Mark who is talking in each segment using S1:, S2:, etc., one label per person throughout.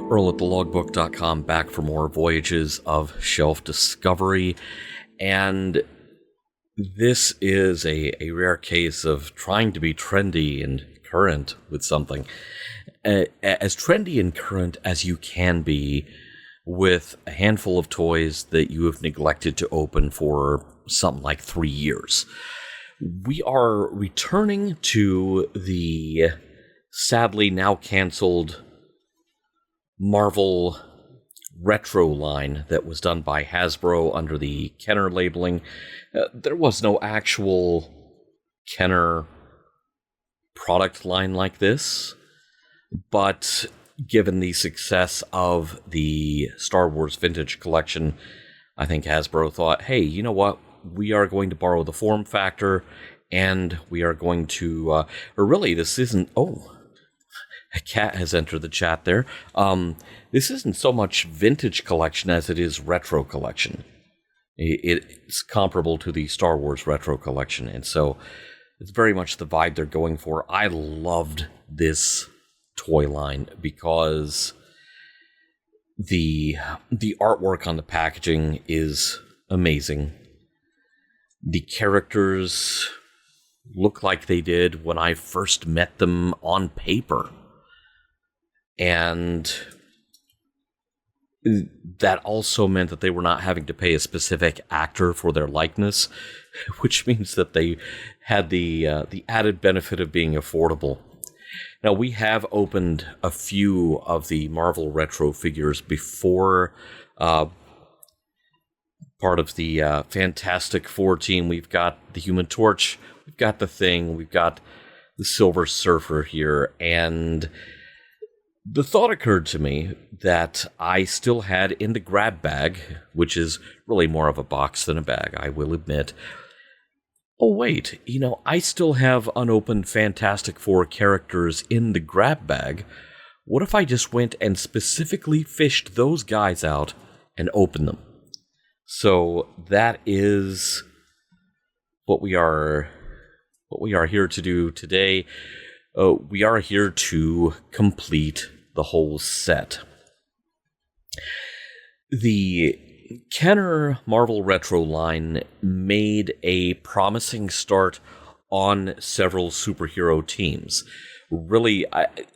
S1: Earl at thelogbook.com, back for more Voyages of Shelf Discovery. And this is a rare case of trying to be trendy and current with something. As trendy and current as you can be with a handful of toys that you have neglected to open for something like 3 years. We are returning to the sadly now canceled Marvel retro line that was done by Hasbro under the Kenner labeling. There was no actual Kenner product line like this, but given the success of the Star Wars Vintage Collection, I think Hasbro thought, hey, you know what? We are going to borrow the form factor, and we are going to, or really, this isn't, a cat has entered the chat there. This isn't so much vintage collection as it is retro collection. It's comparable to the Star Wars retro collection, and so it's very much the vibe they're going for. I loved this toy line because the artwork on the packaging is amazing. The characters look like they did when I first met them on paper. And that also meant that they were not having to pay a specific actor for their likeness, which means that they had the added benefit of being affordable. Now, we have opened a few of the Marvel Retro figures before. Part of the Fantastic Four team, we've got the Human Torch, we've got the Thing, we've got the Silver Surfer here, and the thought occurred to me that I still had in the grab bag, which is really more of a box than a bag, I will admit. Oh, wait, I still have unopened Fantastic Four characters in the grab bag. What if I just went and specifically fished those guys out and opened them? So that is what we are here to do today. We are here to complete the whole set. The Kenner Marvel Retro line made a promising start on several superhero teams. Really,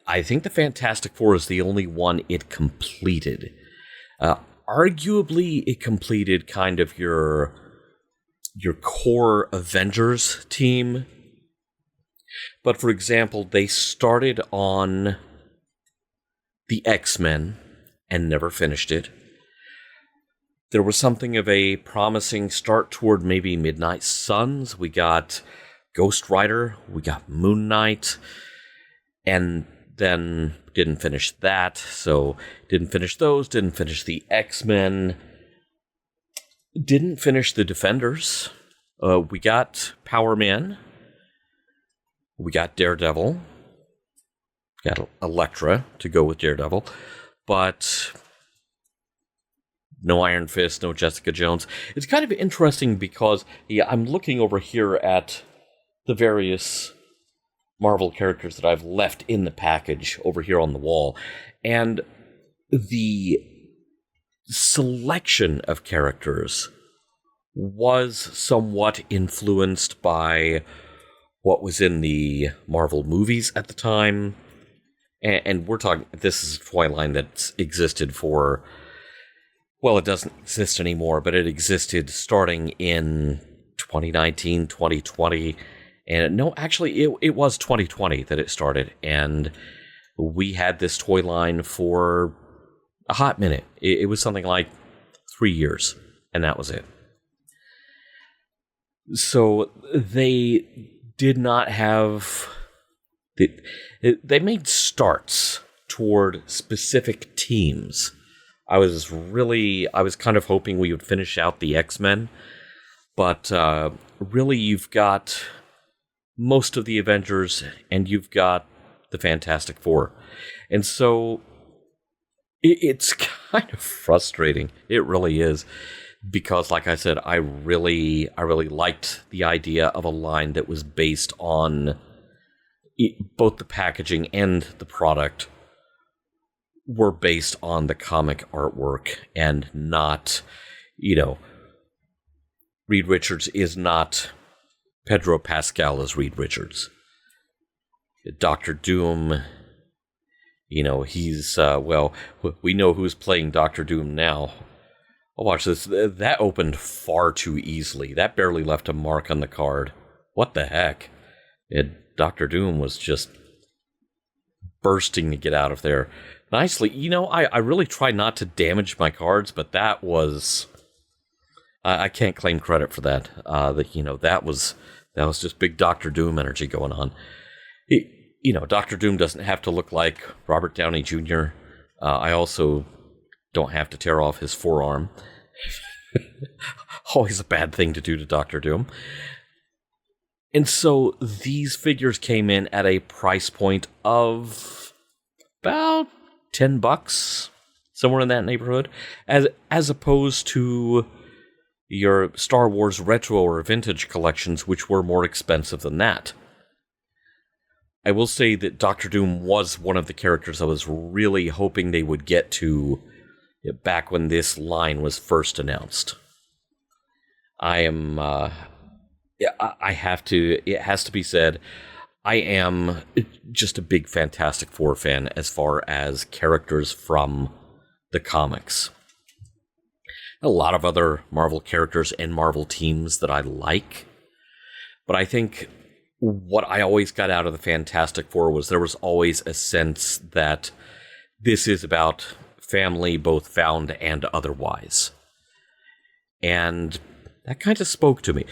S1: I think the Fantastic Four is the only one it completed. Arguably, it completed kind of your core Avengers team. But for example, they started on the X-Men and never finished it. There was something of a promising start toward maybe Midnight Suns. We got Ghost Rider, we got Moon Knight, and then didn't finish that. So didn't finish those, didn't finish the X-Men, didn't finish the Defenders. We got Power Man. We got Daredevil. We got Elektra to go with Daredevil. But no Iron Fist, no Jessica Jones. It's kind of interesting because I'm looking over here at the various Marvel characters that I've left in the package over here on the wall. And the selection of characters was somewhat influenced by what was in the Marvel movies at the time. And we're talking, this is a toy line that's existed for, well, it doesn't exist anymore, but it existed starting in 2019, 2020. And no, actually, it was 2020 that it started. And we had this toy line for a hot minute. It was something like 3 years, and that was it. So they did not have... They made starts toward specific teams. I was kind of hoping we would finish out the X-Men, but really you've got most of the Avengers and you've got the Fantastic Four. And so it's kind of frustrating. It really is. Because, like I said, I really liked the idea of a line that was based on both the packaging and the product were based on the comic artwork and not, Reed Richards is not Pedro Pascal as Reed Richards. Doctor Doom, he's, we know who's playing Doctor Doom now. Oh, watch this. That opened far too easily. That barely left a mark on the card. What the heck? Doctor Doom was just bursting to get out of there. Nicely. I really try not to damage my cards, but that was... I can't claim credit for that. That was just big Doctor Doom energy going on. Doctor Doom doesn't have to look like Robert Downey Jr. I also don't have to tear off his forearm. Always a bad thing to do to Doctor Doom. And so these figures came in at a price point of about $10, somewhere in that neighborhood, as opposed to your Star Wars retro or vintage collections, which were more expensive than that. I will say that Doctor Doom was one of the characters I was really hoping they would get to back when this line was first announced. It has to be said, I am just a big Fantastic Four fan as far as characters from the comics. A lot of other Marvel characters and Marvel teams that I like, but I think what I always got out of the Fantastic Four was there was always a sense that this is about family, both found and otherwise. And that kind of spoke to me.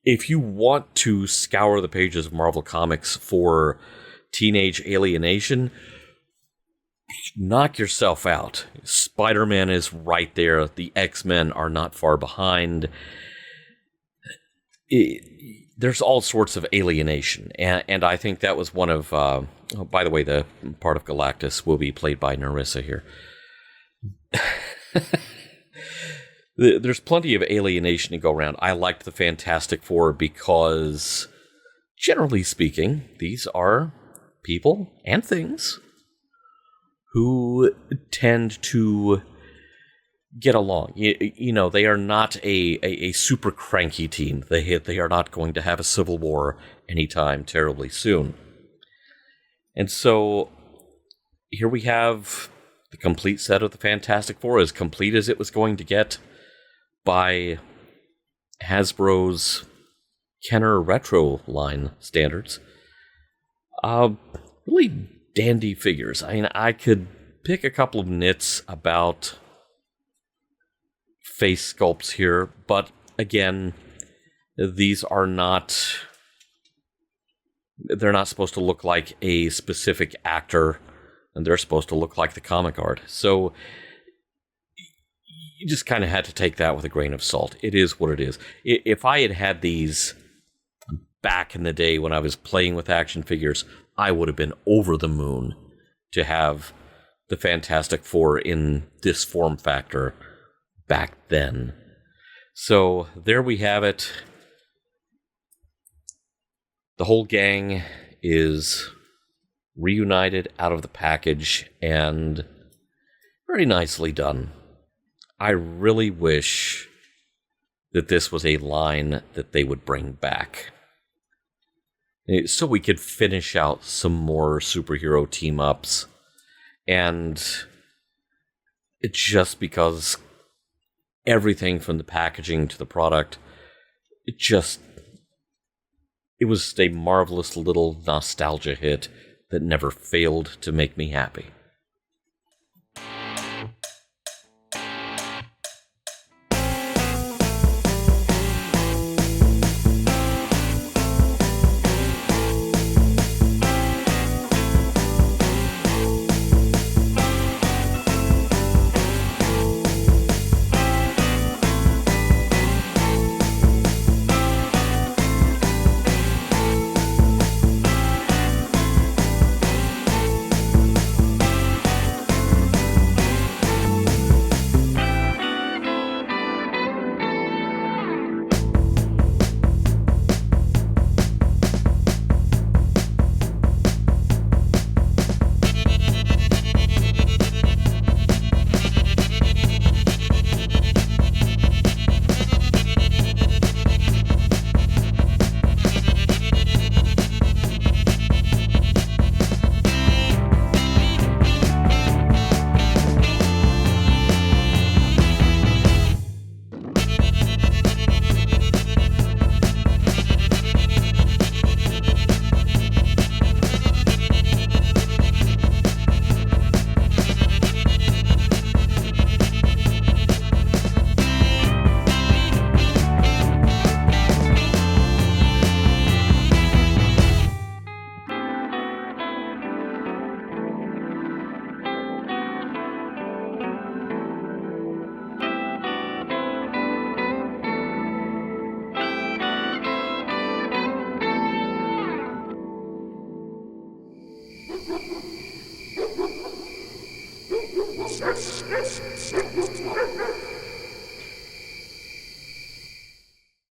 S1: If you want to scour the pages of Marvel Comics for teenage alienation, knock yourself out. Spider-Man is right there. The X-Men are not far behind. There's all sorts of alienation. And I think that was one of... by the way, the part of Galactus will be played by Narissa here. There's plenty of alienation to go around. I liked the Fantastic Four because, generally speaking, these are people and things who tend to get along. They are not a super cranky team. They are not going to have a civil war anytime terribly soon. And so here we have the complete set of the Fantastic Four, as complete as it was going to get by Hasbro's Kenner Retro line standards. Really dandy figures. I mean, I could pick a couple of nits about face sculpts here, but again, these are not... They're not supposed to look like a specific actor, and they're supposed to look like the comic art. So you just kind of had to take that with a grain of salt. It is what it is. If I had had these back in the day when I was playing with action figures, I would have been over the moon to have the Fantastic Four in this form factor back then. So there we have it. The whole gang is reunited out of the package, and very nicely done. I really wish that this was a line that they would bring back, so we could finish out some more superhero team-ups. And it's just because everything from the packaging to the product, it was a marvelous little nostalgia hit that never failed to make me happy.